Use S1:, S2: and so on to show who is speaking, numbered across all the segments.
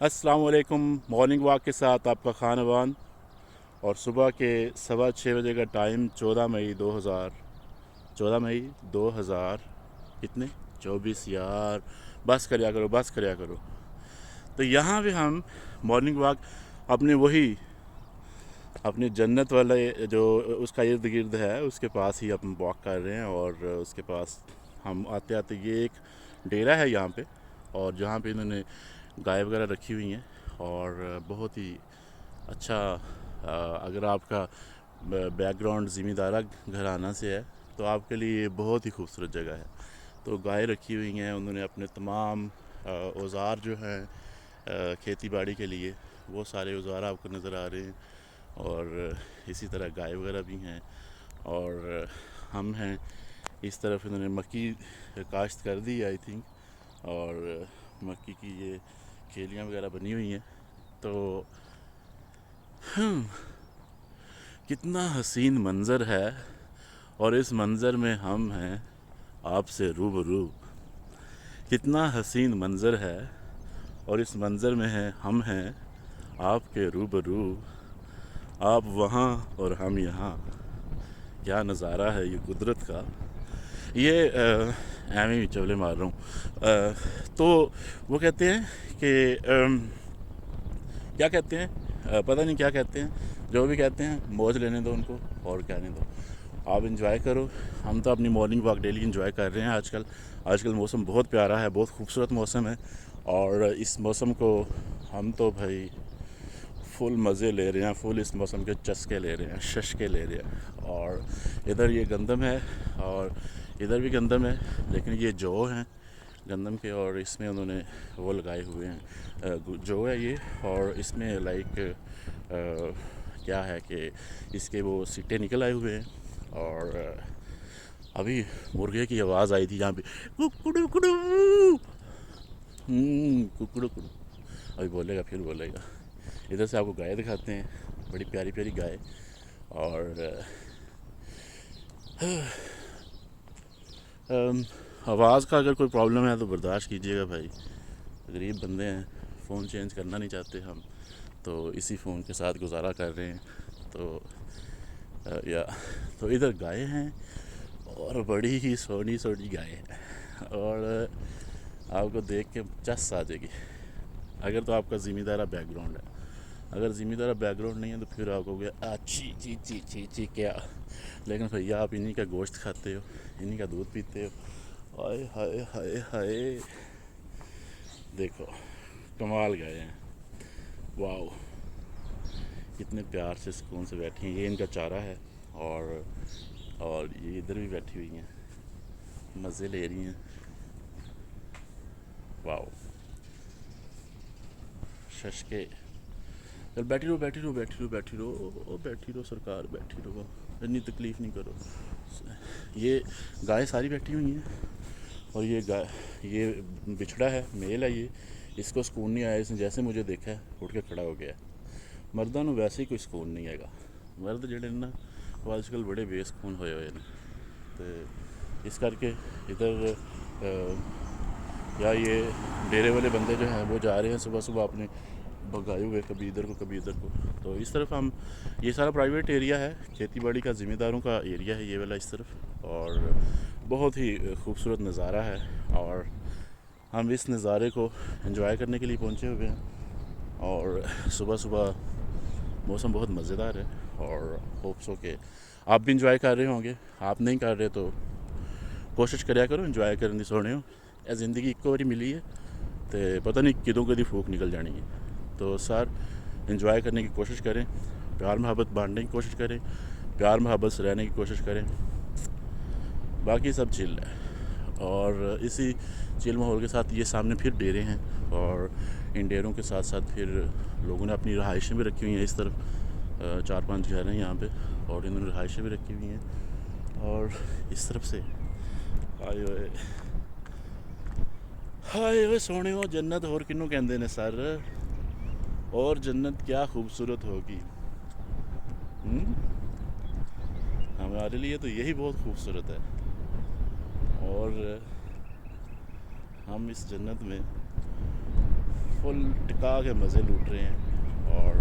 S1: अस्सलाम वालेकुम। Morning walk के साथ आपका खानवान। और सुबह के 6:15 का टाइम 14 मई 2000 कितने 24 यार। बस करया करो, बस करया करो। तो यहाँ पे हम मॉर्निंग वॉक अपने वही अपनी जन्नत वाले जो उसका इर्द गिर्द है उसके पास ही हम वॉक कर रहे हैं। और उसके पास हम आते आते ये एक डेरा है यहाँ पे, और जहाँ पे इन्होंने गाय वगैरह रखी हुई हैं। और बहुत ही अच्छा, अगर आपका बैकग्राउंड ज़मींदारा घराना से है तो आपके लिए ये बहुत ही खूबसूरत जगह है। तो गाय रखी हुई हैं उन्होंने, अपने तमाम औज़ार जो हैं खेती बाड़ी के लिए, वो सारे औज़ार आपको नज़र आ रहे हैं। और इसी तरह गाय वगैरह भी हैं। और हम हैं इस तरफ, इन्होंने मक्की काश्त कर दी आई थिंक। और मक्की की ये खेलियाँ वगैरह बनी हुई हैं। तो कितना हसीन मंज़र है, और इस मंज़र में हम हैं आपसे रूबरू। कितना हसीन मंज़र है, और इस मंज़र में हम हैं आपके रूबरू। आप वहाँ और हम यहाँ, क्या नज़ारा है ये कुदरत का। ये एवं ही चवले मार रहा हूँ। तो वो कहते हैं कि क्या कहते हैं, पता नहीं क्या कहते हैं, जो भी कहते हैं मौज लेने दो उनको, और कहने दो। आप इंजॉय करो। हम तो अपनी मॉर्निंग वॉक डेली इंजॉय कर रहे हैं आजकल। आजकल मौसम बहुत प्यारा है, बहुत खूबसूरत मौसम है। और इस मौसम को हम तो भाई फुल मज़े ले रहे हैं, फुल इस मौसम के चस्के ले रहे हैं, शशके ले रहे हैं। और इधर ये गंदम है, और इधर भी गंदम है, लेकिन ये जौ हैं गंदम के। और इसमें उन्होंने वो लगाए हुए हैं, जौ है ये। और इसमें लाइक क्या है कि इसके वो सिट्टे निकल आए हुए हैं। और अभी मुर्गे की आवाज़ आई थी यहाँ पे, कुकड़ू कुकड़ू, कुकड़ू कुकड़ू। अभी बोलेगा, फिर बोलेगा। इधर से आपको गाय दिखाते हैं, बड़ी प्यारी प्यारी गाय। और आवाज़ का अगर कोई प्रॉब्लम है तो बर्दाश्त कीजिएगा भाई, गरीब बंदे हैं, फ़ोन चेंज करना नहीं चाहते हम, तो इसी फ़ोन के साथ गुजारा कर रहे हैं। तो या तो इधर गाय हैं, और बड़ी ही सोनी सोनी गाय है। और आपको देख के चस आ जाएगी, अगर तो आपका ज़िम्मेदारा बैकग्राउंड है। अगर ज़िम्मेदारा बैकग्राउंड नहीं है तो फिर आप कहोगे अच्छी ची ची ची ची क्या। लेकिन भैया आप इन्हीं का गोश्त खाते हो, इन्हीं का दूध पीते हो। हाय हाय हाय हाय, देखो कमाल गए हैं। वाह, कितने प्यार से सुकून से बैठी हैं। ये इनका चारा है। और ये इधर भी बैठी हुई हैं, मज़े ले रही हैं। वाह, शशके। चल बैठी रहो, बैठी रहो, बैठी रहो, बैठी रहो, ओ बैठी रहो सरकार, बैठी रहो, इतनी तकलीफ़ नहीं करो। ये गाय सारी बैठी हुई हैं। और ये गाय, ये बिछड़ा है, मेल है ये। इसको सुकून नहीं आया, इसने जैसे मुझे देखा है उठ के खड़ा हो गया। मर्दां नूं वैसे ही कोई सुकून नहीं हैगा। मर्द जिहड़े ने ना वो आजकल बड़े बेसकून होए हुए हैं। तो इस करके इधर या ये डेरे वाले बंदे जो हैं वो जा रहे हैं सुबह सुबह अपने भगाए हुए, कभी इधर को कभी इधर को। तो इस तरफ हम, ये सारा प्राइवेट एरिया है, खेती बाड़ी का ज़िम्मेदारों का एरिया है ये वाला इस तरफ। और बहुत ही खूबसूरत नज़ारा है, और हम इस नज़ारे को एंजॉय करने के लिए पहुँचे हुए हैं। और सुबह सुबह मौसम बहुत मज़ेदार है, और होप सो के आप भी इंजॉय कर रहे होंगे। आप नहीं कर रहे तो कोशिश करा करो इंजॉय करने दी। सोने हो ए ज़िंदगी इक्को बारी मिली है, तो पता नहीं किदों कदी फूक निकल जानी है। तो सर इंजॉय करने की कोशिश करें, प्यार मोहब्बत बांटने की कोशिश करें, प्यार मोहब्बत से रहने की कोशिश करें। बाकी सब चिल है। और इसी चिल माहौल के साथ ये सामने फिर डेरे हैं, और इन डेरों के साथ साथ फिर लोगों ने अपनी रहाइशें भी रखी हुई हैं इस तरफ। 4-5 घर हैं यहाँ पे, और इन्होंने रहाइशें भी रखी हुई हैं। और इस तरफ से आए हुए, हाय वे सोने हो जन्नत होर किनू कहते ने सर। और जन्नत क्या खूबसूरत होगी। हमारे लिए तो यही बहुत खूबसूरत है। और हम इस जन्नत में फुल टिका के मज़े लूट रहे हैं। और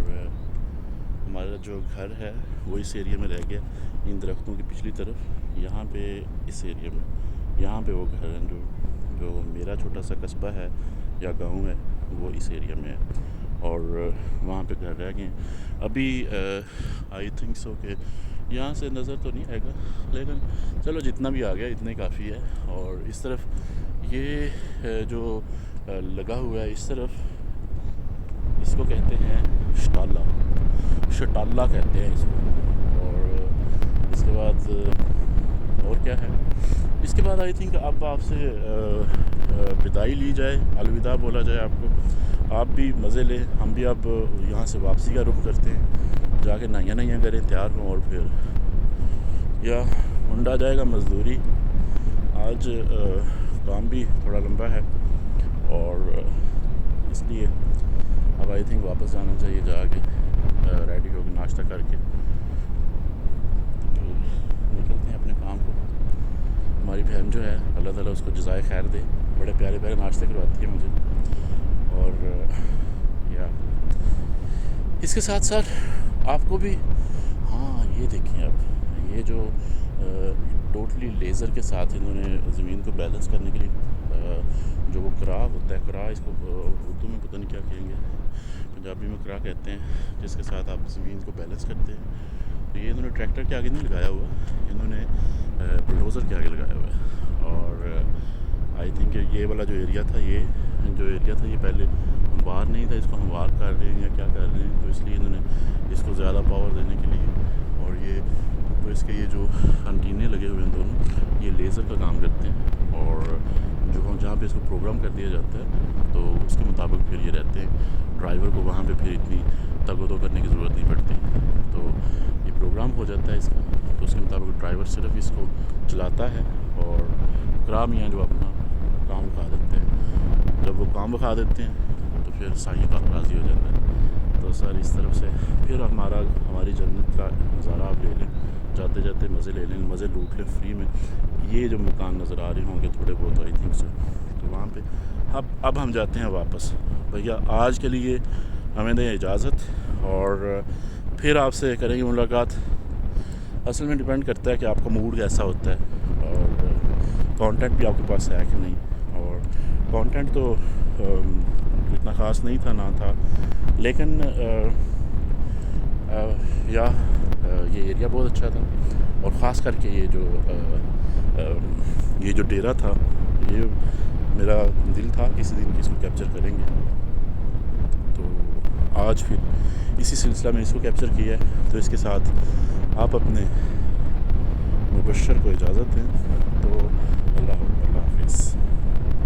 S1: हमारा जो घर है वो इस एरिया में रह गया, इन दरख्तों की पिछली तरफ, यहाँ पे इस एरिया में, यहाँ पे वो घर हैं जो मेरा छोटा सा कस्बा है या गांव है वो इस एरिया में है। और वहाँ पे घर रह गए अभी। आई थिंक सो कि यहाँ से नज़र तो नहीं आएगा, लेकिन चलो जितना भी आ गया इतना ही काफ़ी है। और इस तरफ ये जो लगा हुआ है इस तरफ, इसको कहते हैं शटाला कहते हैं इसको। और इसके बाद और क्या है, इसके बाद आई थिंक अब आपसे विदाई ली जाए, अलविदा बोला जाए आपको। आप भी मज़े लें, हम भी अब यहाँ से वापसी का रुख करते हैं, जाके नया करें, तैयार हों और फिर या मुंडा जाएगा मज़दूरी। आज काम भी थोड़ा लंबा है और इसलिए अब आई थिंक वापस जाना चाहिए, जाके रेडी होकर नाश्ता करके तो निकलते हैं अपने काम को। हमारी बहन जो है अल्लाह ताला उसको जज़ाए खैर दे, बड़े प्यारे प्यारे नाश्ते करवाती है मुझे। और या इसके साथ साथ आपको भी, हाँ ये देखिए अब ये जो टोटली लेज़र के साथ इन्होंने ज़मीन को बैलेंस करने के लिए जो वो करा होता है, करा इसको उर्दू में पता नहीं क्या कहेंगे, पंजाबी में करा कहते हैं, जिसके साथ आप ज़मीन को बैलेंस करते हैं। तो ये इन्होंने ट्रैक्टर के आगे नहीं लगाया हुआ, इन्होंने बुलडोज़र के आगे लगाया हुआ है। और आई थिंक ये वाला जो एरिया था, ये पहले हमवार नहीं था, इसको हमवार कर रहे हैं या क्या कर रहे हैं, तो इसलिए इन्होंने इसको ज़्यादा पावर देने के लिए। और ये तो इसके ये जो एंटीने लगे हुए हैं दोनों, ये लेज़र का काम करते हैं। और जो जहाँ पे इसको प्रोग्राम कर दिया जाता है तो उसके मुताबिक फिर ये रहते हैं। ड्राइवर को वहाँ पे फिर इतनी तगदो करने की ज़रूरत नहीं पड़ती, तो ये प्रोग्राम हो जाता है इसका। तो उसके मुताबिक ड्राइवर सिर्फ इसको चलाता है और क्रा मियाँ जो अपना काम बखा देते हैं। जब वो काम बखा देते हैं तो फिर साई का राज़ी हो जाता है। तो सर इस तरफ से फिर हमारी जन्नत का नज़ारा आप ले लें, जाते जाते मज़े ले लें, मज़े लूट लें फ्री में। ये जो मकान नज़र आ रहे होंगे थोड़े बहुत आई थिंक सर, तो वहाँ पे अब हम जाते हैं वापस। भैया आज के लिए हमें दें इजाज़त और फिर आपसे करेंगे मुलाकात। असल में डिपेंड करता है कि आपका मूड कैसा होता है और कंटेंट भी आपके पास है कि नहीं। और कंटेंट तो इतना ख़ास नहीं था, ना था, लेकिन ये एरिया बहुत अच्छा था। और ख़ास करके ये जो डेरा था, ये मेरा दिल था किसी दिन इसको कैप्चर करेंगे। तो आज फिर इसी सिलसिला में इसको कैप्चर किया है। तो इसके साथ आप अपने मुबशर को इजाज़त दें। तो अल्लाह।